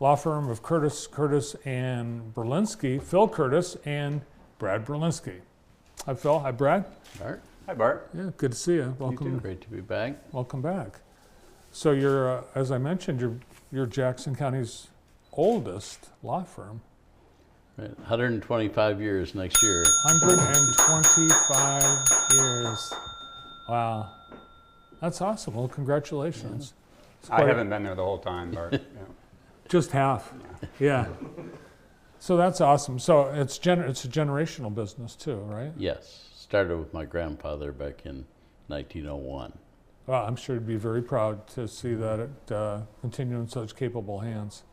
law firm of Curtis, and Brelinski, Phil Curtis and Brad Brelinski. Hi, Phil. Hi, Brad. Bart. Hi, Bart. Yeah, good to see you. Welcome. You too. Great to be back. Welcome back. So you're, as I mentioned, you're Jackson County's oldest law firm. Right. 125 years next year. 125 years. Wow. That's awesome. Well, congratulations. Yeah. I haven't been there the whole time, Bart. Yeah. Just half. Yeah. So that's awesome. So it's a generational business too, right? Yes. Started with my grandfather back in 1901. Well, I'm sure you'd be very proud to see that it continue in such capable hands.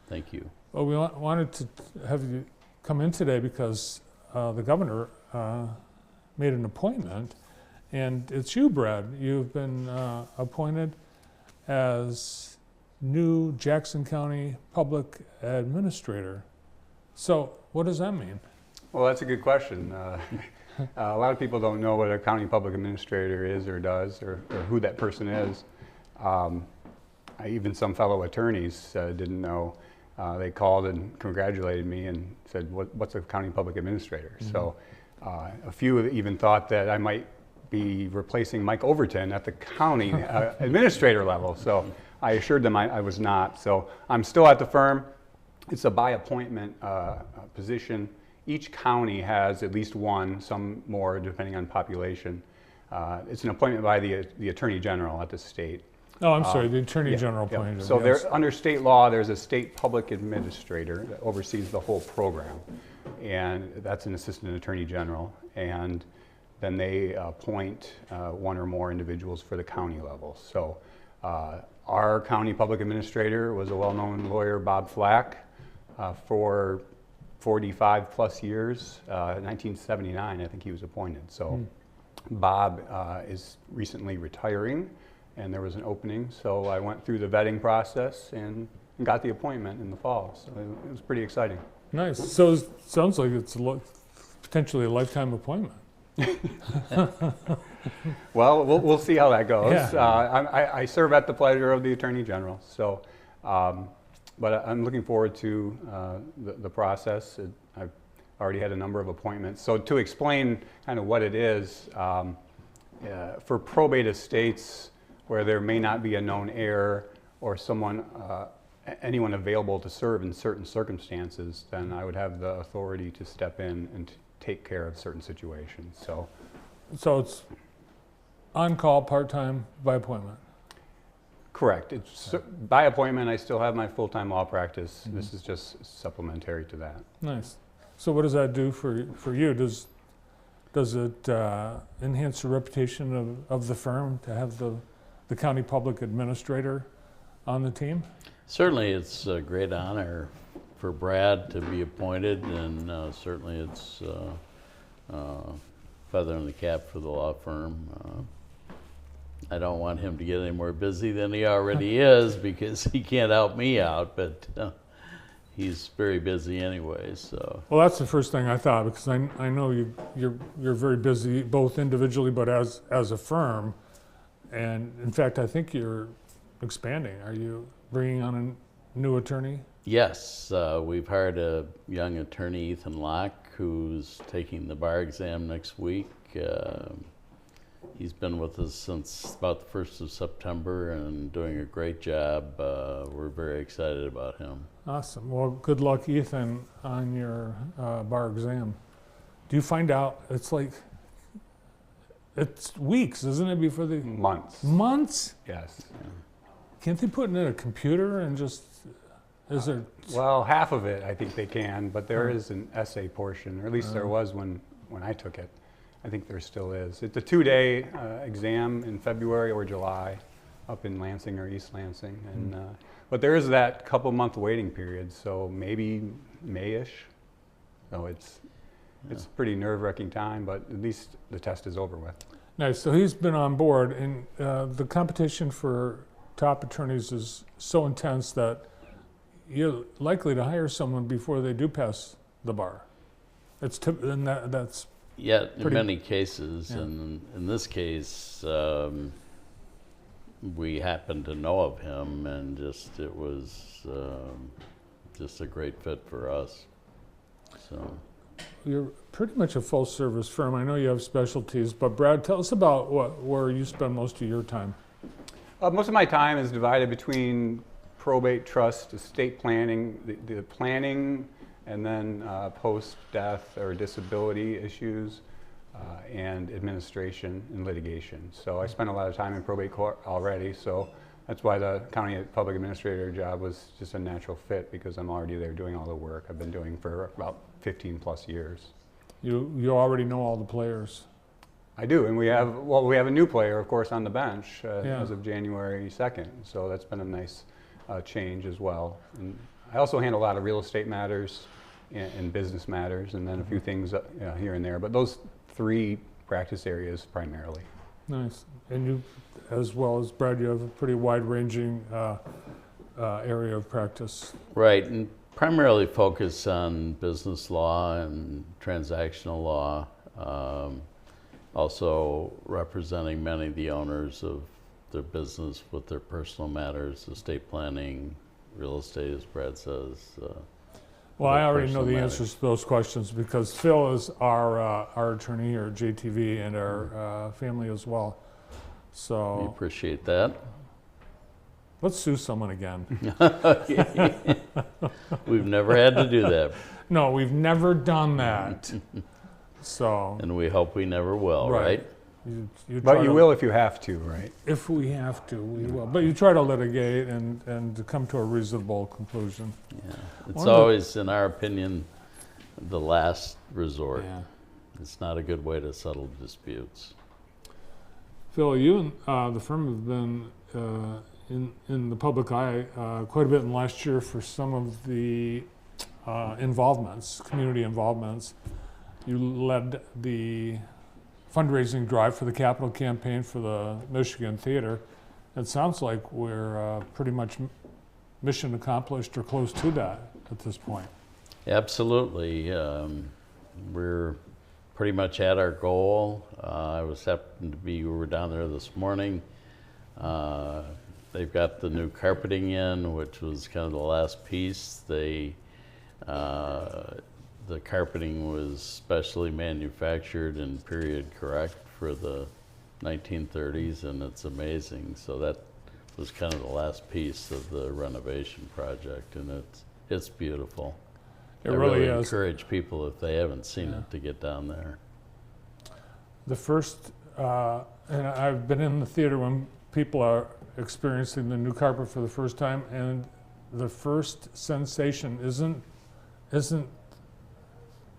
Thank you. Well, we wanted to have you come in today because the governor made an appointment, and it's you, Brad. You've been appointed as new Jackson County Public Administrator. So what does that mean? Well, that's a good question. A lot of people don't know what a county public administrator is or does, or who that person is. Even some fellow attorneys didn't know. They called and congratulated me and said, what's a county public administrator? Mm-hmm. So a few even thought that I might be replacing Mike Overton at the county administrator level. So I assured them I was not. So I'm still at the firm. It's a by appointment position. Each county has at least one, some more depending on population. It's an appointment by the Attorney General at the state. Oh, I'm sorry, the Attorney General appointed him. So yes. Under state law, there's a state public administrator that oversees the whole program. And that's an assistant attorney general. And then they appoint one or more individuals for the county level. So our county public administrator was a well-known lawyer, Bob Flack, for 45 plus years. 1979, I think he was appointed. So Bob is recently retiring, and there was an opening. So I went through the vetting process and got the appointment in the fall. So it was pretty exciting. Nice. So it sounds like it's potentially a lifetime appointment. Well, we'll see how that goes. Yeah. I serve at the pleasure of the Attorney General. So, but I'm looking forward to the process. I've already had a number of appointments. So to explain kind of what it is, for probate estates where there may not be a known heir or anyone available to serve in certain circumstances, then I would have the authority to step in and take care of certain situations. So it's on-call, part-time, by appointment? Correct. It's by appointment. I still have my full-time law practice. Mm-hmm. This is just supplementary to that. Nice. So what does that do for you? Does it enhance the reputation of the firm to have the county public administrator on the team? Certainly it's a great honor for Brad to be appointed, and certainly it's feather in the cap for the law firm. I don't want him to get any more busy than he already is, because he can't help me out, but he's very busy anyway. So. Well, that's the first thing I thought, because I know you're very busy both individually but as a firm, and in fact I think you're expanding. Are you bringing on a new attorney? Yes, we've hired a young attorney, Ethan Locke, who's taking the bar exam next week. He's been with us since about the 1st of September and doing a great job. We're very excited about him. Awesome. Well, good luck, Ethan, on your bar exam. Do you find out, it's weeks, isn't it, before the... Months. Months? Yes. Yeah. Can't they put it in a computer and just... Is there... Well, half of it I think they can, but there is an essay portion, or at least there was when I took it. I think there still is. It's a 2-day exam in February or July up in Lansing or East Lansing. And, but there is that couple-month waiting period, so maybe May-ish. So it's a pretty nerve-wracking time, but at least the test is over with. Nice. So he's been on board, and the competition for top attorneys is so intense that you're likely to hire someone before they do pass the bar. That's yeah, in many cases, and in this case, we happened to know of him, and it was just a great fit for us. So. You're pretty much a full-service firm. I know you have specialties, but Brad, tell us about where you spend most of your time. Most of my time is divided between probate, trust, estate planning, the planning, and then post-death or disability issues, and administration and litigation. So I spent a lot of time in probate court already, so that's why the county public administrator job was just a natural fit, because I'm already there doing all the work I've been doing for about 15 plus years. You already know all the players. I do, and we have a new player, of course, on the bench as of January 2nd, so that's been a nice change as well. And I also handle a lot of real estate matters and business matters, and then a few things here and there, but those 3 practice areas primarily. Nice. And you, as well as Brad, you have a pretty wide-ranging area of practice. Right, and primarily focus on business law and transactional law. Also representing many of the owners of their business with their personal matters, estate planning, real estate, as Brad says. Well, I already know the answers to those questions because Phil is our attorney here at JTV and our family as well. So We appreciate that. Let's sue someone again. We've never had to do that. No, we've never done that. So. And we hope we never will, right? But you will if you have to, right? If we have to, we will. But you try to litigate and to come to a reasonable conclusion. Yeah, it's always, in our opinion, the last resort. Yeah. It's not a good way to settle disputes. Phil, you and the firm have been in the public eye quite a bit in last year for some of the involvements, community involvements. You led the fundraising drive for the capital campaign for the Michigan Theater. It sounds like we're pretty much mission accomplished or close to that at this point. Absolutely. We're pretty much at our goal. We were down there this morning. They've got the new carpeting in, which was kind of the last piece. The carpeting was specially manufactured and period correct for the 1930s, and it's amazing. So that was kind of the last piece of the renovation project, and it's beautiful. It really is. Encourage people, if they haven't seen it, to get down there. The first, and I've been in the theater when people are experiencing the new carpet for the first time, and the first sensation isn't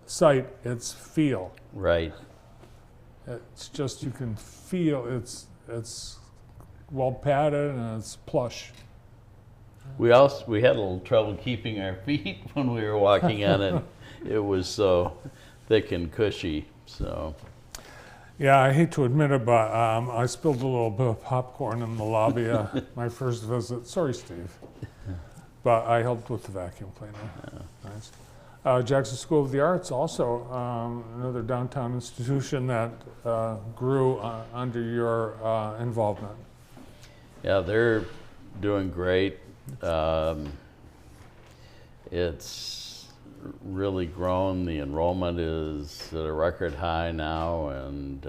sight, it's feel. Right. It's just, you can feel it's well padded and it's plush. We had a little trouble keeping our feet when we were walking on it. It was so thick and cushy. So. Yeah, I hate to admit it, but I spilled a little bit of popcorn in the lobby my first visit. Sorry, Steve. But I helped with the vacuum cleaner. Yeah. Nice. Jackson School of the Arts, also another downtown institution that grew under your involvement. Yeah, they're doing great. It's really grown. The enrollment is at a record high now, and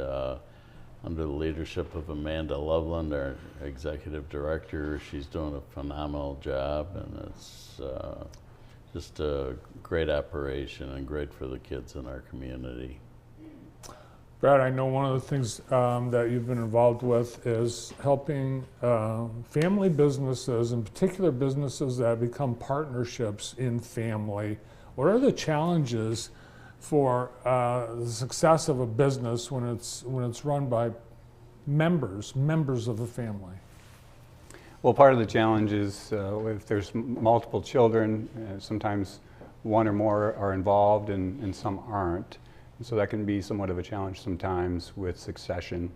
under the leadership of Amanda Loveland, our executive director, she's doing a phenomenal job, and it's just a great operation and great for the kids in our community. Brad, I know one of the things that you've been involved with is helping family businesses, in particular businesses that become partnerships in family. What are the challenges for the success of a business when it's run by members of a family? Well, part of the challenge is if there's multiple children, sometimes one or more are involved and some aren't. And so that can be somewhat of a challenge sometimes with succession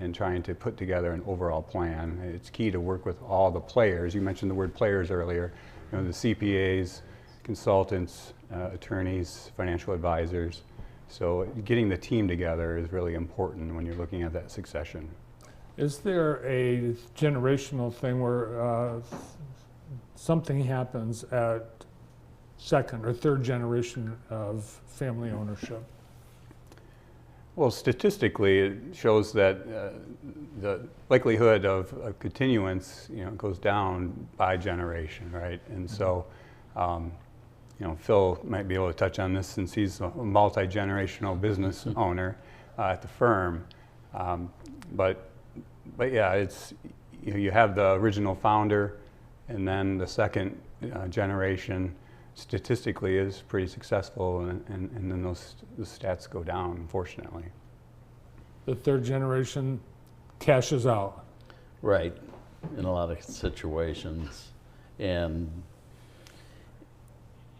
and trying to put together an overall plan. It's key to work with all the players. You mentioned the word players earlier. You know, the CPAs, consultants, attorneys, financial advisors. So getting the team together is really important when you're looking at that succession. Is there a generational thing where something happens at second or third generation of family ownership? Well, statistically, it shows that the likelihood of continuance, goes down by generation, right? And so, Phil might be able to touch on this since he's a multi-generational business owner at the firm. But yeah, it's you have the original founder, and then the second generation statistically is pretty successful, and then the stats go down, unfortunately. The third generation cashes out. Right, in a lot of situations. And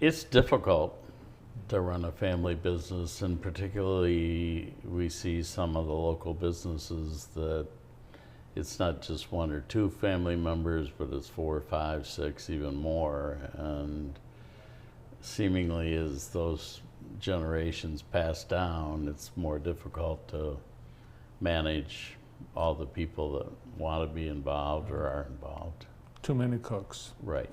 it's difficult to run a family business, and particularly we see some of the local businesses that it's not just one or two family members, but it's 4, 5, 6, even more. And seemingly as those generations pass down, it's more difficult to manage all the people that want to be involved or are involved. Too many cooks. Right.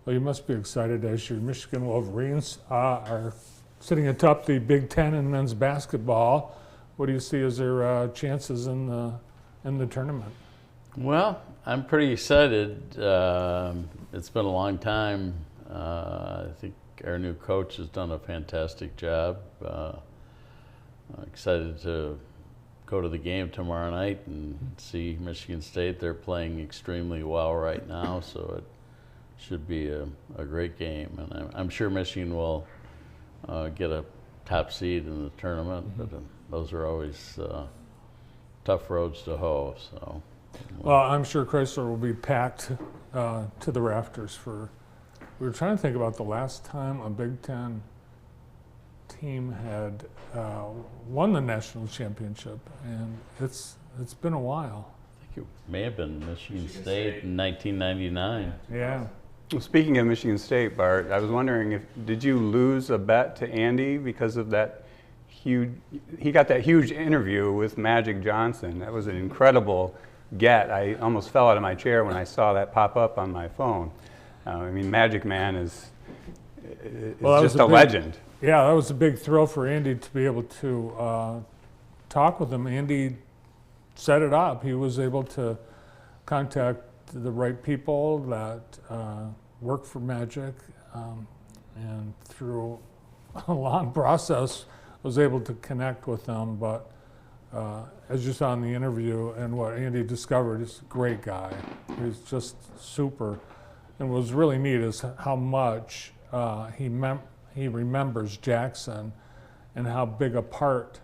Well, you must be excited as your Michigan Wolverines are sitting atop the Big Ten in men's basketball. What do you see as their chances in the tournament? Well, I'm pretty excited. It's been a long time. I think our new coach has done a fantastic job. I'm excited to go to the game tomorrow night and see Michigan State. They're playing extremely well right now, so it should be a great game. And I'm sure Michigan will get a top seed in the tournament, but those are always tough roads to hoe. So, well, I'm sure Chrysler will be packed to the rafters for. We were trying to think about the last time a Big Ten team had won the national championship, and it's been a while. I think it may have been Michigan State in 1999. Yeah. Well, speaking of Michigan State, Bart, I was wondering did you lose a bet to Andy because of that huge? He got that huge interview with Magic Johnson. That was an incredible get. I almost fell out of my chair when I saw that pop up on my phone. I mean, Magic Man is just a legend. Yeah, that was a big thrill for Andy to be able to talk with him. Andy set it up. He was able to contact the right people that work for Magic, and through a long process was able to connect with them. But as you saw in the interview and what Andy discovered, he's a great guy. He's just super. And what was really neat is how much he remembers Jackson and how big a part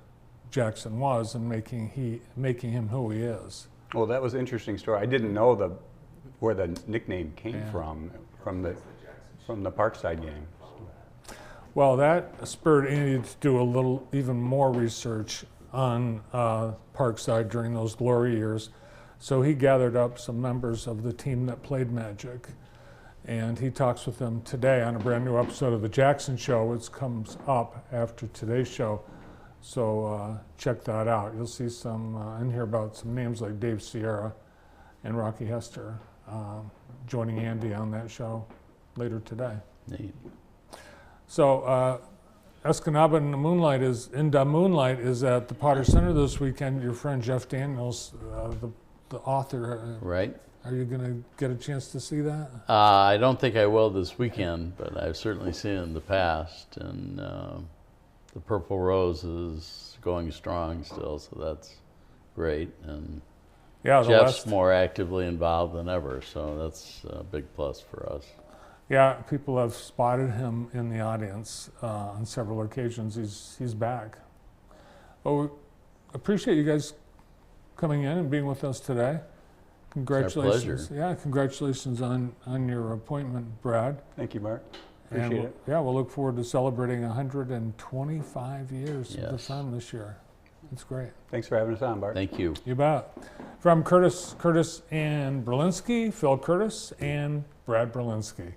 Jackson was in making him who he is. Well, that was an interesting story. I didn't know where the nickname came from the Parkside game. Well, that spurred Andy to do a little even more research on Parkside during those glory years. So he gathered up some members of the team that played Magic, and he talks with them today on a brand new episode of The Jackson Show, which comes up after today's show. So check that out. You'll see some and hear about some names like Dave Sierra and Rocky Hester joining Andy on that show later today. Neat. So Escanaba in the Moonlight is at the Potter Center this weekend. Your friend Jeff Daniels, the author, right? Are you going to get a chance to see that? I don't think I will this weekend, but I've certainly seen it in the past. And the Purple Rose is going strong still, so that's great. And yeah, Jeff's more actively involved than ever, so that's a big plus for us. Yeah, people have spotted him in the audience on several occasions. He's back. Well, we appreciate you guys coming in and being with us today. Congratulations. It's our pleasure. Yeah, congratulations on your appointment, Brad. Thank you, Bart. Appreciate it. Yeah, we'll look forward to celebrating 125 years of the firm this year. It's great. Thanks for having us on, Bart. Thank you. You bet. From Curtis and Brelinski, Phil Curtis and Brad Brelinski.